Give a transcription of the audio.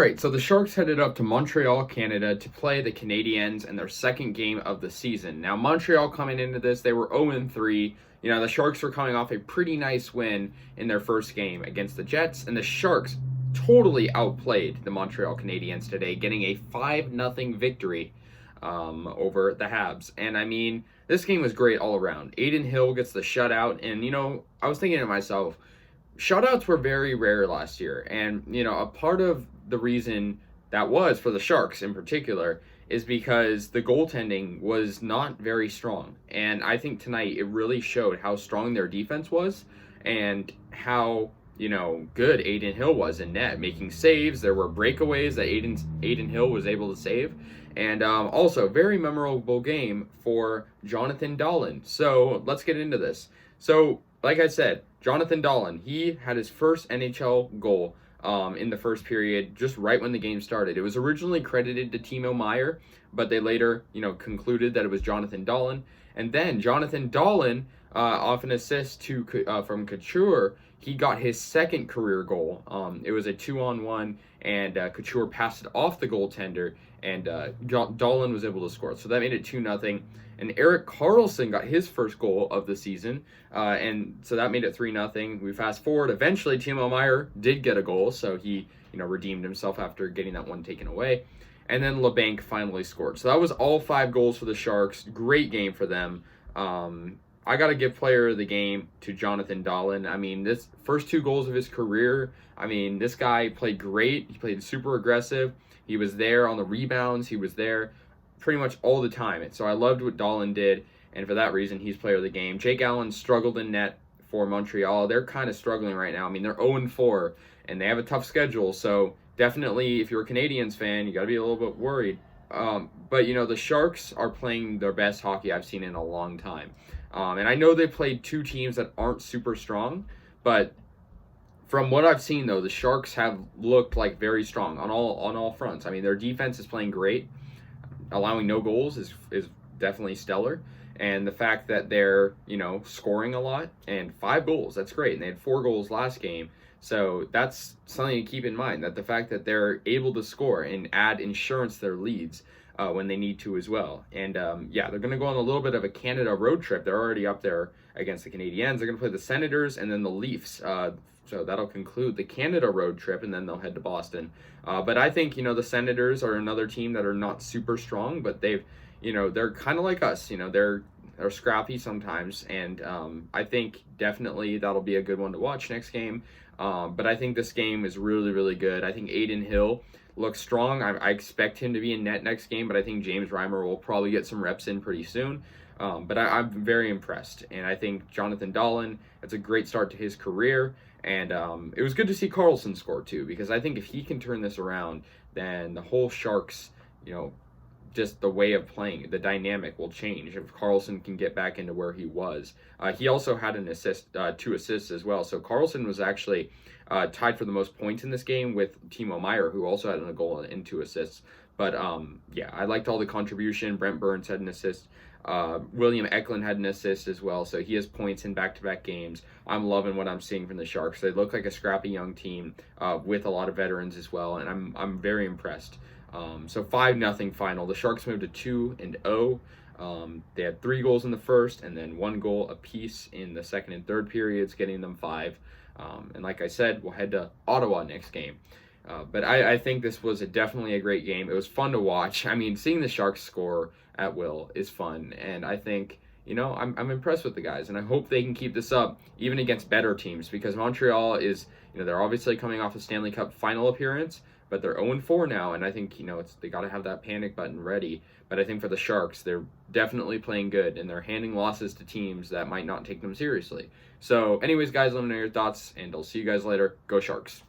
right, so the Sharks headed up to Montreal, Canada to play the Canadiens in their second game of the season. Now, Montreal coming into this, they were 0-3. You know, the Sharks were coming off a pretty nice win in their first game against the Jets, and the Sharks totally outplayed the Montreal Canadiens today, getting a 5-0 victory over the Habs. And I mean, this game was great all around. Adin Hill gets the shutout, and you know, I was thinking to myself, shutouts were very rare last year, and you know, a part of the reason that was for the Sharks in particular is because the goaltending was not very strong. And I think tonight it really showed how strong their defense was and how, you know, good Adin Hill was in net, making saves. There were breakaways that Adin Hill was able to save. And also, very memorable game for Jonathan Dahlen. So let's get into this. So, like I said, Jonathan Dahlen, he had his first NHL goal in the first period, just right when the game started. It was originally credited to Timo Meier, but they later, you know, concluded that it was Jonathan Dahlen. And then Jonathan Dahlen, off an assist from Couture, he got his second career goal. It was a 2-on-1, and Couture passed it off the goaltender, and Dahlen was able to score. So that made it 2-0. And Erik Karlsson got his first goal of the season, and so that made it 3-0. We fast forward. Eventually, Timo Meier did get a goal, so he, you know, redeemed himself after getting that one taken away. And then LeBanc finally scored. So that was all 5 goals for the Sharks. Great game for them. I got to give player of the game to Jonathan Dahlen. I mean, this first 2 goals of his career, I mean, this guy played great. He played super aggressive. He was there on the rebounds. He was there pretty much all the time. And so I loved what Dahlen did, and for that reason, he's player of the game. Jake Allen struggled in net for Montreal. They're kind of struggling right now. I mean, they're 0-4, and they have a tough schedule, so definitely, if you're a Canadiens fan, you got to be a little bit worried. But, you know, the Sharks are playing their best hockey I've seen in a long time. And I know they played 2 teams that aren't super strong, but from what I've seen, though, the Sharks have looked like very strong on all fronts. I mean, their defense is playing great. Allowing no goals is definitely stellar. And the fact that they're, you know, scoring a lot, and 5 goals, that's great. And they had 4 goals last game. So that's something to keep in mind, that the fact that they're able to score and add insurance to their leads when they need to as well. And yeah, they're going to go on a little bit of a Canada road trip. They're already up there against the Canadiens. They're going to play the Senators and then the Leafs. So that'll conclude the Canada road trip, and then they'll head to Boston. But I think, you know, the Senators are another team that are not super strong, but they've, you know, they're kind of like us. You know, they're scrappy sometimes, and I think definitely that'll be a good one to watch next game. But I think this game is really, really good. I think Adin Hill looks strong. I expect him to be in net next game, but I think James Reimer will probably get some reps in pretty soon. But I'm very impressed, and I think Jonathan Dahlen, it's a great start to his career. And it was good to see Karlsson score too, because I think if he can turn this around, then the whole Sharks, you know, just the way of playing, the dynamic will change if Karlsson can get back into where he was. He also had an assist, 2 assists as well. So Karlsson was actually tied for the most points in this game with Timo Meier, who also had a goal and 2 assists. But yeah, I liked all the contribution. Brent Burns had an assist. William Eklund had an assist as well, so he has points in back-to-back games. I'm loving what I'm seeing from the Sharks. They look like a scrappy young team with a lot of veterans as well, and I'm very impressed. So 5-0 final. The Sharks moved to 2-0. They had 3 goals in the first, and then 1 goal apiece in the second and third periods, getting them 5. And like I said, we'll head to Ottawa next game. But I think this was definitely a great game. It was fun to watch. I mean, seeing the Sharks score at will is fun, and I think, you know, I'm impressed with the guys, and I hope they can keep this up even against better teams, because Montreal is, you know, they're obviously coming off a Stanley Cup final appearance, but they're 0-4 now, and I think, you know, they got to have that panic button ready. But I think for the Sharks, they're definitely playing good, and they're handing losses to teams that might not take them seriously. So anyways, guys, let me know your thoughts, and I'll see you guys later. Go Sharks.